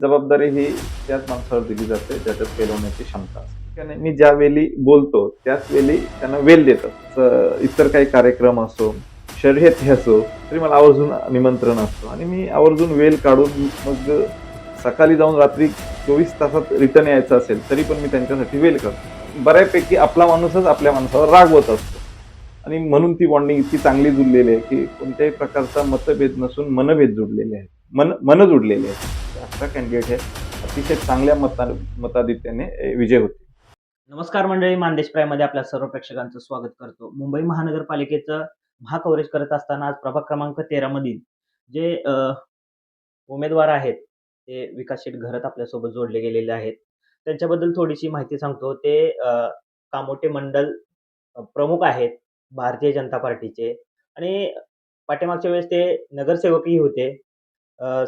जबाबदारी ही त्याच माणसावर दिली जाते ज्याच्यात पेलवण्याची क्षमता असते. त्याने मी ज्यावेळी बोलतो त्याच वेळी त्यांना वेळ देतात. इतर काही कार्यक्रम असो, शर्यती असो, तरी मला आवर्जून निमंत्रण असतं आणि मी आवर्जून वेळ काढून मग सकाळी जाऊन रात्री 24 तासात रिटर्न यायचं असेल तरी पण मी त्यांच्यासाठी वेळ करतो. बऱ्यापैकी आपला माणूसच आपल्या माणसावर रागवत असतो आणि म्हणून ती बॉन्डिंग इतकी चांगली जुळलेली आहे की कोणत्याही प्रकारचा मतभेद नसून मनभेद जुडलेले आहेत. मन जुडलेले आहेत. असा कॅन्डिडेट हे अतिशय चांगल्या मताधिक्याने विजय होते. नमस्कार मंडळी, मानदेश प्राईममध्ये आपल्या सर्व प्रेक्षकांचं स्वागत करतो. मुंबई महानगरपालिकेचं महाकव्हरेज करत असताना आज प्रभाग क्रमांक 13 मधील जे उमेदवार आहेत ते विकास शेठ घरत आपल्यासोबत जोडले गेलेले आहेत. त्यांच्याबद्दल थोडीशी माहिती सांगतो. ते कामोठे मंडल प्रमुख आहेत भारतीय जनता पार्टीचे आणि पाठीमागच्या वेळेस ते नगरसेवकही होते.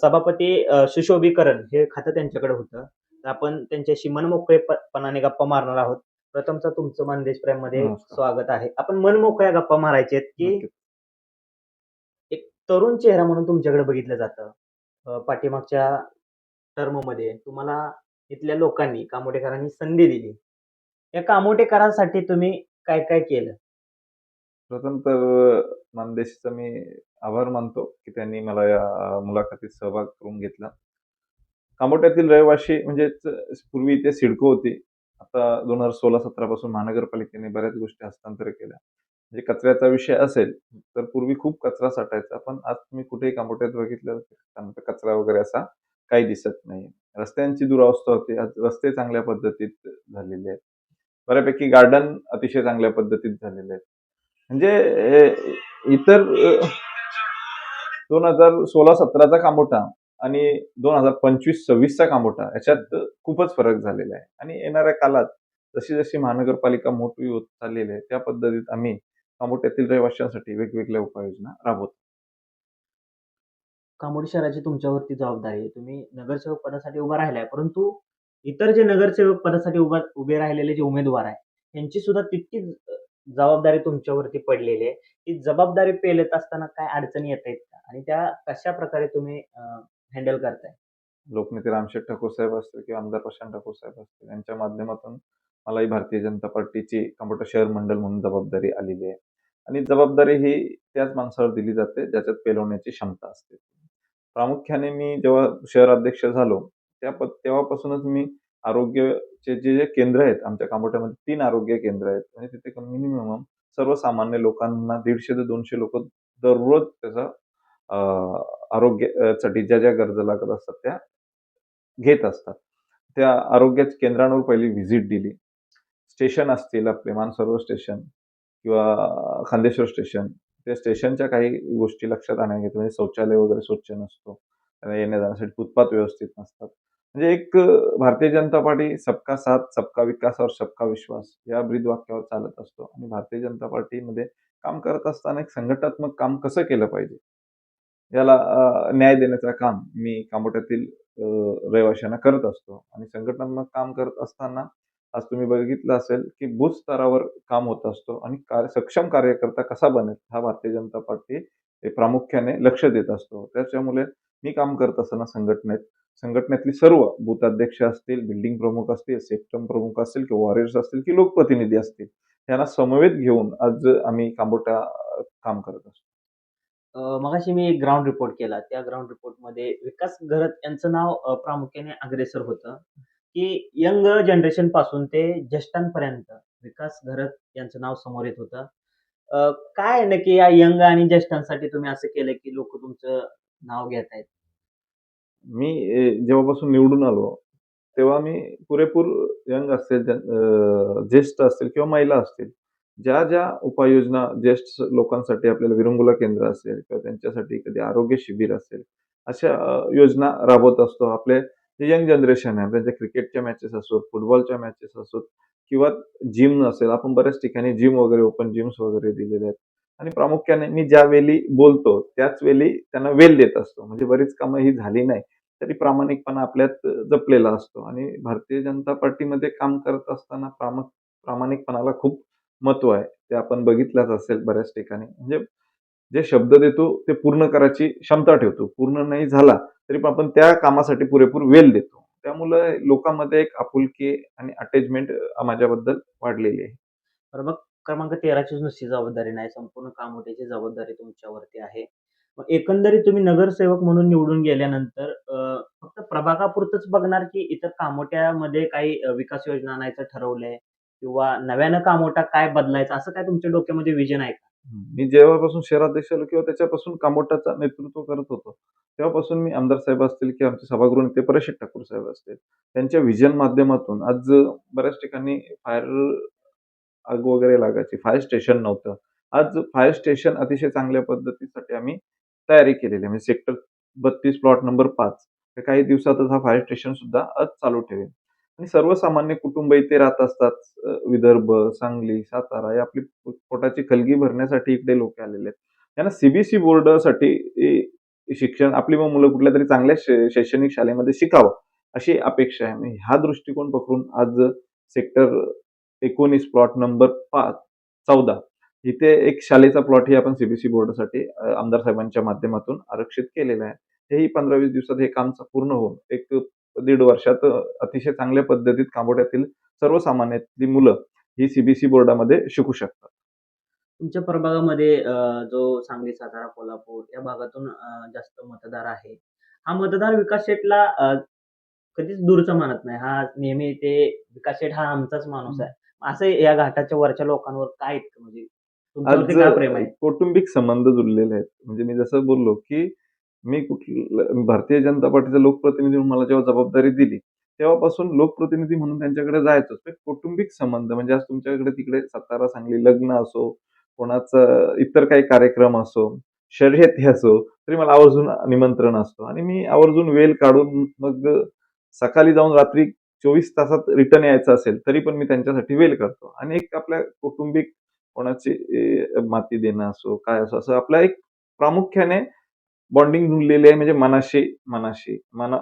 सभापती सुशोभीकरण हे खातं त्यांच्याकडे होतं. तर आपण त्यांच्याशी मनमोकळेपणाने गप्पा मारणार आहोत. प्रथमतः तुमचं मानदेश प्राईममध्ये नमस्कार. स्वागत आहे. आपण मनमोकळ्या गप्पा मारायचे आहेत, की नक्कीच. एक तरुण चेहरा म्हणून तुमच्याकडे बघितलं जातं. पाठीमागच्या टर्ममध्ये तुम्हाला इथल्या लोकांनी, कामोठेकरांनी संधी दिली. या कामोठेकरांसाठी तुम्ही काय काय केलं? प्रथम तर मानदेशचा मी आभार मानतो की त्यांनी मला या मुलाखतीत सहभाग करून घेतला. कामोठ्यातील रहिवासी म्हणजेच पूर्वी इथे सिडको होती. आता 2016-17 पासून महानगरपालिकेने बऱ्याच गोष्टी हस्तांतरित केल्या. म्हणजे कचऱ्याचा विषय असेल, तर पूर्वी खूप कचरा साठायचा. पण आज तुम्ही कुठेही कामोठ्यात बघितलं तर कचरा वगैरे असा काही दिसत नाही. रस्त्यांची दुरावस्था होती. आज रस्ते चांगल्या पद्धतीत झालेले आहेत. बऱ्यापैकी गार्डन अतिशय चांगल्या पद्धतीत झालेले आहेत. म्हणजे इतर 2016-17चा कामोठा आणि 2025-26चा कामोठा याच्यात खूपच फरक झालेला आहे. आणि येणाऱ्या काळात जशी जशी महानगरपालिका मोठी होत चाललेली आहे, त्या पद्धतीत आम्ही कामोठ्यातील रहिवाशांसाठी वेगवेगळ्या उपाययोजना राबवतो. कामोडी शहराची तुमच्यावरती जबाबदारी आहे. तुम्ही नगरसेवक पदासाठी उभा राहिलाय, परंतु इतर जे नगरसेवक पदासाठी उभे राहिलेले जे उमेदवार आहेत, त्यांची सुद्धा तितकीच जबाबदारी तुमच्यावरती पडलेली आहे. ती जबाबदारी पेलत असताना काय अडचणी येतायत का? आणि त्या कशाप्रकारे तुम्ही हँडल करताय? लोकनेते रामशेठ ठाकूर साहेब असतील किंवा आमदार प्रशांत ठाकूर साहेब असतील यांच्या माध्यमातून मलाही भारतीय जनता पार्टीची कामोठा शहर मंडळ म्हणून जबाबदारी आलेली आहे. आणि जबाबदारी ही त्याच माणसावर दिली जाते ज्याच्यात पेलवण्याची क्षमता असते. प्रामुख्याने मी जेव्हा शहराध्यक्ष झालो तेव्हापासूनच मी आरोग्याचे जे केंद्र आहेत आमच्या कामोठ्यामध्ये 3 आरोग्य केंद्र आहेत आणि तिथे मिनिमम सर्वसामान्य लोकांना 150 ते 200 लोक दररोज त्याचा आरोग्यासाठी ज्या गरजा लागत असतात त्या घेत असतात. त्या आरोग्य केंद्रांवर पहिली व्हिजिट दिली. स्टेशन असतील आपले मानसरोवर स्टेशन किंवा खांदेश्वर स्टेशन. त्या स्टेशनच्या काही गोष्टी लक्षात आणल्या घेतल्या. म्हणजे शौचालय वगैरे स्वच्छ नसतो. त्यांना येण्या-जाण्यासाठी फुटपाथ व्यवस्थित नसतात. म्हणजे एक भारतीय जनता पार्टी सबका साथ, सबका विकास और सबका विश्वास या ब्रीदवाक्यावर चालत असतो आणि भारतीय जनता पार्टीमध्ये काम करत असताना एक संघटनात्मक काम कसं केलं पाहिजे, याला न्याय देण्याचं काम मी कामोठ्यातील रहिवाशांना करत असतो आणि संघटनात्मक काम करत असताना आज तुम्ही बघितलं असेल, की बूथ स्तरावर काम होत असतो आणि सक्षम कार्यकर्ता कसा बनेल हा भारतीय जनता पार्टी हे प्रामुख्याने लक्ष देत असतो. त्याच्यामुळे मी काम करत असताना संघटनेतली सर्व बूथ अध्यक्ष असतील, बिल्डिंग प्रमुख असतील, सेक्टर प्रमुख असतील किंवा वॉरियर्स असतील की लोकप्रतिनिधी असतील, यांना समवेत घेऊन आज आम्ही कामोठा काम करत असतो. मगाशी मी एक ग्राउंड रिपोर्ट केला. त्या ग्राउंड रिपोर्टमध्ये विकास घरत यांचं नाव प्रामुख्याने अग्रेसर होतं, की यंग जनरेशन पासून ते ज्येष्ठांपर्यंत विकास घरत यांचं नाव समोर येत होतं. काय नक्की या यंग आणि ज्येष्ठांसाठी तुम्ही असं केलं, की लोकं तुमचं नाव घेतायत? मी जेव्हापासून निवडून आलो, तेव्हा मी पुरेपूर यंग असतील, ज्येष्ठ असतील किंवा महिला असतील, ज्या उपाययोजना ज्येष्ठ लोकांसाठी आपल्याला विरंगुला केंद्र असेल किंवा त्यांच्यासाठी कधी आरोग्य शिबिर असेल, अशा योजना राबवत असतो. आपले जे यंग जनरेशन आहे, त्यांच्या क्रिकेटच्या मॅचेस असोत, फुटबॉलच्या मॅचेस असोत किंवा जिम असेल. आपण बऱ्याच ठिकाणी जिम वगैरे, ओपन जिम्स वगैरे दिलेले आहेत आणि प्रामुख्याने मी ज्यावेळी बोलतो, त्याच वेळी त्यांना वेळ देत असतो. म्हणजे बरीच कामं ही झाली नाही, तरी प्रामाणिकपणा आपल्यात जपलेला असतो आणि भारतीय जनता पार्टीमध्ये काम करत असताना प्रामाणिकपणाला खूप महत्त्व आहे. ते आपण बघितलंच असेल बऱ्याच ठिकाणी. म्हणजे जे शब्द देतो ते पूर्ण करायची क्षमता ठेवतो. पूर्ण नाही झाला तरी पण आपण त्या कामासाठी पुरेपूर वेळ देतो. त्यामुळे लोकांमध्ये एक आपुलकी आणि अटॅचमेंट माझ्याबद्दल वाढलेली आहे. प्रभाग क्रमांक 13ची नुसती जबाबदारी नाही, संपूर्ण कामोठ्याची जबाबदारी तुमच्यावरती आहे. मग एकंदरीत तुम्ही नगरसेवक म्हणून निवडून गेल्यानंतर फक्त प्रभागापुरतंच बघणार, की इतर कामोठ्यामध्ये काही विकास योजना आणायचं ठरवलंय किंवा नव्यानं कामोठा काय बदलायचा असं काय तुमच्या डोक्यामध्ये विजन आहे का? मी जेव्हापासून शहराध्यक्ष झालो किंवा त्याच्यापासून कामोठाचं नेतृत्व करत होतो, तेव्हापासून मी आमदार साहेब असतील किंवा आमचे सभागृह नेते पराशर ठाकूर साहेब असतील, त्यांच्या व्हिजन माध्यमातून आज बऱ्याच ठिकाणी फायर आग वगैरे लागायची. फायर स्टेशन नव्हतं. आज फायर स्टेशन अतिशय चांगल्या पद्धतीसाठी आम्ही तयारी केलेली आहे. म्हणजे सेक्टर 32 प्लॉट नंबर 5 तर काही दिवसातच हा फायर स्टेशन सुद्धा आज चालू ठेवेल. आणि सर्वसामान्य कुटुंब इथे राहत असतात. विदर्भ, सांगली, सातारा ही आपली पोटाची खळगी भरण्यासाठी इकडे लोक आलेले आहेत. त्यांना सीबीएसई बोर्डासाठी शिक्षण आपली मग मुलं कुठल्यातरी चांगल्या शैक्षणिक शाळेमध्ये शिकावं, अशी अपेक्षा आहे. आणि हा दृष्टिकोन पकडून आज सेक्टर 19 प्लॉट नंबर 14 इथे एक शाळेचा प्लॉटही आपण सीबीएसई बोर्डासाठी आमदार साहेबांच्या माध्यमातून आरक्षित केलेला आहे. हेही 15-20 दिवसात हे काम पूर्ण होऊन एक 1.5 वर्षात अतिशय चांगल्या पद्धतीत कांबोड्यातील सर्वसामान्यातली मुलं ही सीबीएसई बोर्डामध्ये शिकू शकतात. तुमच्या प्रभागामध्ये जो सांगली, सातारा, कोल्हापूर या भागातून जास्त मतदार आहे. हा मतदार विकास शेठला कधीच दूरचं मानत नाही. हा नेहमी ते विकास शेठ हा आमचाच माणूस आहे. असं या घाटाच्या वरच्या लोकांवर काय इतकं म्हणजे तुमच्यावरती आज काय प्रेम आहे? कौटुंबिक संबंध जुळलेले आहेत. म्हणजे मी जसं बोललो, की मी भारतीय जनता पार्टीचा लोकप्रतिनिधी म्हणून मला जेव्हा जबाबदारी दिली, तेव्हापासून लोकप्रतिनिधी म्हणून त्यांच्याकडे जायचोच. तर कौटुंबिक संबंध म्हणजे आज तुमच्याकडे तिकडे सातारा, सांगली लग्न असो, कोणाचं इतर काही कार्यक्रम असो, शर्यती असो, तरी मला आवर्जून निमंत्रण असतं आणि मी आवर्जून वेळ काढून मग सकाळी जाऊन रात्री 24 तासात रिटर्न यायचं असेल, तरी पण मी त्यांच्यासाठी वेळ काढतो आणि एक आपल्या कौटुंबिक कोणाची माती देणं असो, काय असो, असं आपलं एक प्रामुख्याने बॉन्डिंग जुळलेली आहे म्हणजे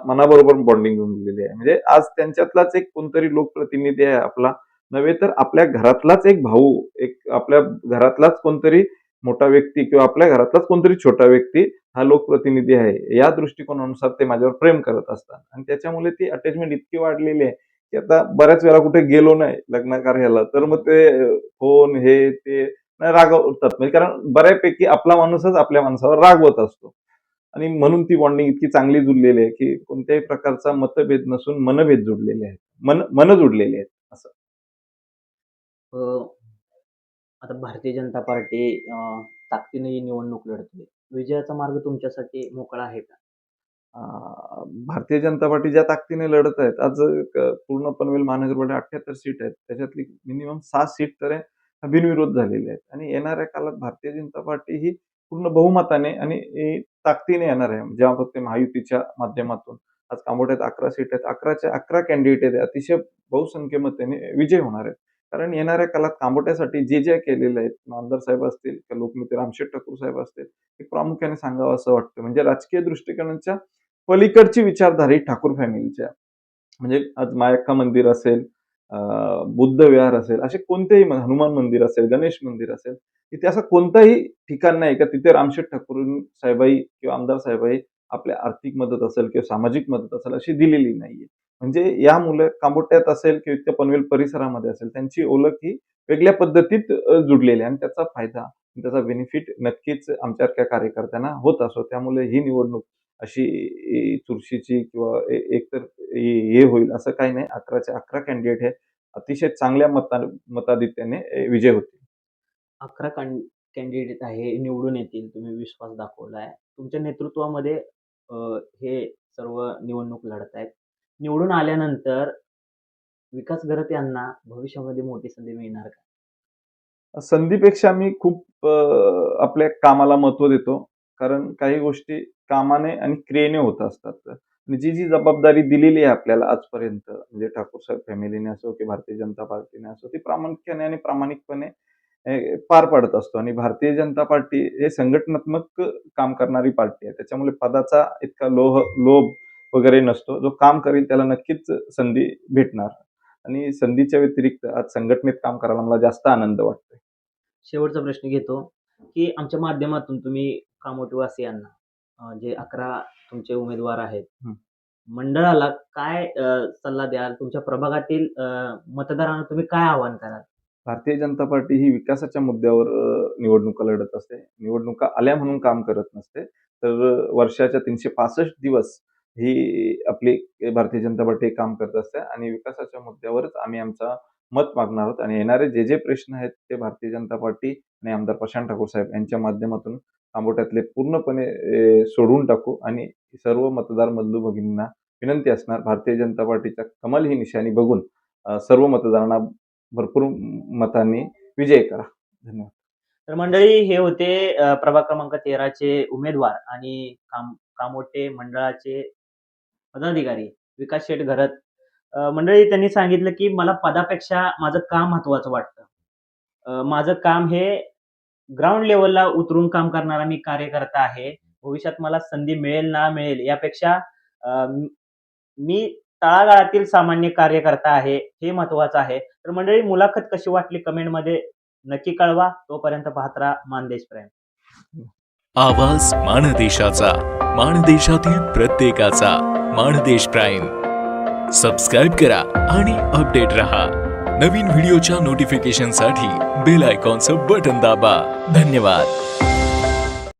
मनाबरोबर बॉन्डिंग जुळलेली आहे. म्हणजे आज त्यांच्यातलाच एक कोणतरी लोकप्रतिनिधी आहे आपला, नव्हे तर आपल्या घरातलाच एक भाऊ, एक आपल्या घरातलाच कोणतरी मोठा व्यक्ती किंवा आपल्या घरातलाच कोणतरी छोटा व्यक्ती हा लोकप्रतिनिधी आहे. या दृष्टिकोनानुसार ते माझ्यावर प्रेम करत असतात आणि त्याच्यामुळे ती अटॅचमेंट इतकी वाढलेली आहे, की आता बऱ्याच वेळा कुठे गेलो नाही लग्न कार्याला, तर मग ते फोन हे ते रागवतात. म्हणजे कारण बऱ्यापैकी आपला माणूसच आपल्या माणसावर रागवत असतो. आणि म्हणून ती बॉन्डिंग इतकी चांगली जुळलेली आहे, की कोणत्याही प्रकारचा मतभेद नसून मनभेद जुळलेले आहेत. मन जुळलेली आहेत असं. अ, आता भारतीय जनता पार्टी ताकदीने ही निवडणूक लढते. विजयाचा मार्ग तुमच्यासाठी मोकळा आहे का? अ, भारतीय जनता पार्टी ज्या ताकदीने लढत आहेत, आज पूर्ण पनवेल महानगरपालिका 78 सीट आहेत. त्याच्यातली मिनिमम 6 सीट तर बिनविरोध झालेले आहेत आणि येणाऱ्या काळात भारतीय जनता पार्टी ही पूर्ण बहुमताने आणि ताकदीने येणार आहे. जेव्हा फक्त महायुतीच्या माध्यमातून आज कांबोड्यात 11 सीट आहेत. 11च्या 11 कॅन्डिडेट आहेत. अतिशय बहुसंख्य मताने विजय होणार आहेत. कारण येणाऱ्या काळात कांबोट्यासाठी जे केलेलं आहे, आमदार साहेब असतील, लोकनेते रामशेठ ठाकूर साहेब असतील, हे प्रामुख्याने सांगावं असं वाटतं. म्हणजे राजकीय दृष्टिकोनाच्या पलीकडची विचारधारा ही ठाकूर फॅमिलीच्या. म्हणजे आज मायक्का मंदिर असेल, बुद्ध विहार असेल, असे कोणतेही हनुमान मंदिर असेल, गणेश मंदिर असेल, तिथे असं कोणतंही ठिकाण नाही का तिथे रामशेठ ठाकूर साहेबाई किंवा आमदार साहेबाई आपल्या आर्थिक मदत असेल किंवा सामाजिक मदत असेल अशी दिलेली नाहीये. म्हणजे या मुलं कांबोट्यात असेल किंवा इतक्या पनवेल परिसरामध्ये असेल, त्यांची ओळख ही वेगळ्या पद्धतीत जुडलेली आहे आणि त्याचा फायदा, त्याचा बेनिफिट नक्कीच आमच्यासारख्या कार्यकर्त्यांना होत असतो. त्यामुळे ही निवडणूक अशी चुरशीची किंवा एकतर हे होईल असं काही नाही. 11च्या 11 कॅन्डिडेट हे अतिशय चांगल्या मताधिक्याने विजय होतील. 11 कॅन्डिडेट आहे, निवडून येतील. तुम्ही विश्वास दाखवलाय. तुमच्या नेतृत्वामध्ये अ, हे सर्व निवडणूक लढतायत. निवडून आल्यानंतर विकास घरत यांना भविष्यामध्ये मोठी संधी मिळणार का? संधीपेक्षा मी खूप आपल्या कामाला महत्त्व देतो. कारण काही गोष्टी कामाने आणि क्रियेने होत असतात. आणि जी जबाबदारी दिलेली आहे आपल्याला आजपर्यंत म्हणजे ठाकूर साहेब फॅमिलीने असो की भारतीय जनता पार्टीने असो, ती प्रामुख्याने आणि प्रामाणिकपणे पार पाडत असतो आणि भारतीय जनता पार्टी हे संघटनात्मक काम करणारी पार्टी आहे. त्याच्यामुळे पदाचा इतका लोभ वगैरे नसतो. जो काम करेल त्याला नक्कीच संधी भेटणार आणि संधीच्या व्यतिरिक्त आज संघटनेत काम करायला मला जास्त आनंद वाटतोय. शेवटचा प्रश्न घेतो. की आमच्या माध्यमातून तुम्ही कामोठीवासियांना जे 11 तुमचे उमेदवार आहेत, हं. मंडळाला काय सल्ला द्याल? तुमच्या प्रभागातील मतदारांना तुम्ही काय आवाहन कराल? भारतीय जनता पार्टी ही विकासाच्या मुद्द्यावर निवडणुका लढत असते. निवडणुका आल्या म्हणून काम करत नसते. तर वर्षाच्या 365 दिवस ही आपली भारतीय जनता पार्टी काम करत असते आणि विकासाच्या मुद्द्यावरच आम्ही आमचा मत मागणार आहोत आणि येणारे जे प्रश्न आहेत ते भारतीय जनता पार्टी आणि आमदार प्रशांत ठाकूर साहेब यांच्या माध्यमातून खांबोट्यातले पूर्णपणे सोडवून टाकू आणि सर्व मतदार बंधू भगिनींना विनंती असणार, भारतीय जनता पार्टीचा कमल ही निशाणी बघून सर्व मतदारांना भरपूर मतांनी विजय करा. धन्यवाद. तर मंडळी हे होते प्रभाग क्रमांक 13 चे उमेदवार आणि कामोठे मंडळाचे पदाधिकारी विकास शेठ घरत. मंडळी त्यांनी सांगितलं की मला पदापेक्षा माझं काम महत्वाचं वाटतं. माझं काम हे ग्राउंड लेवलला उतरून काम करणारा मी कार्यकर्ता आहे. भविष्यात मला संधी मिळेल ना मिळेल यापेक्षा मी तळागाळातील सामान्य कार्यकर्ता आहे, हे महत्वाचं आहे. तर मंडळी मुलाखत कशी वाटली कमेंटमध्ये नक्की कळवा. तोपर्यंत पाहत राहा मानदेश प्राईम. आवाज माणदेशाचा, माणदेशातील प्रत्येकाचा. माणदेश प्राईम सबस्क्राईब करा आणि अपडेट रहा. नवीन व्हिडिओच्या नोटिफिकेशनसाठी बेल आयकॉनचं बटन दाबा. धन्यवाद.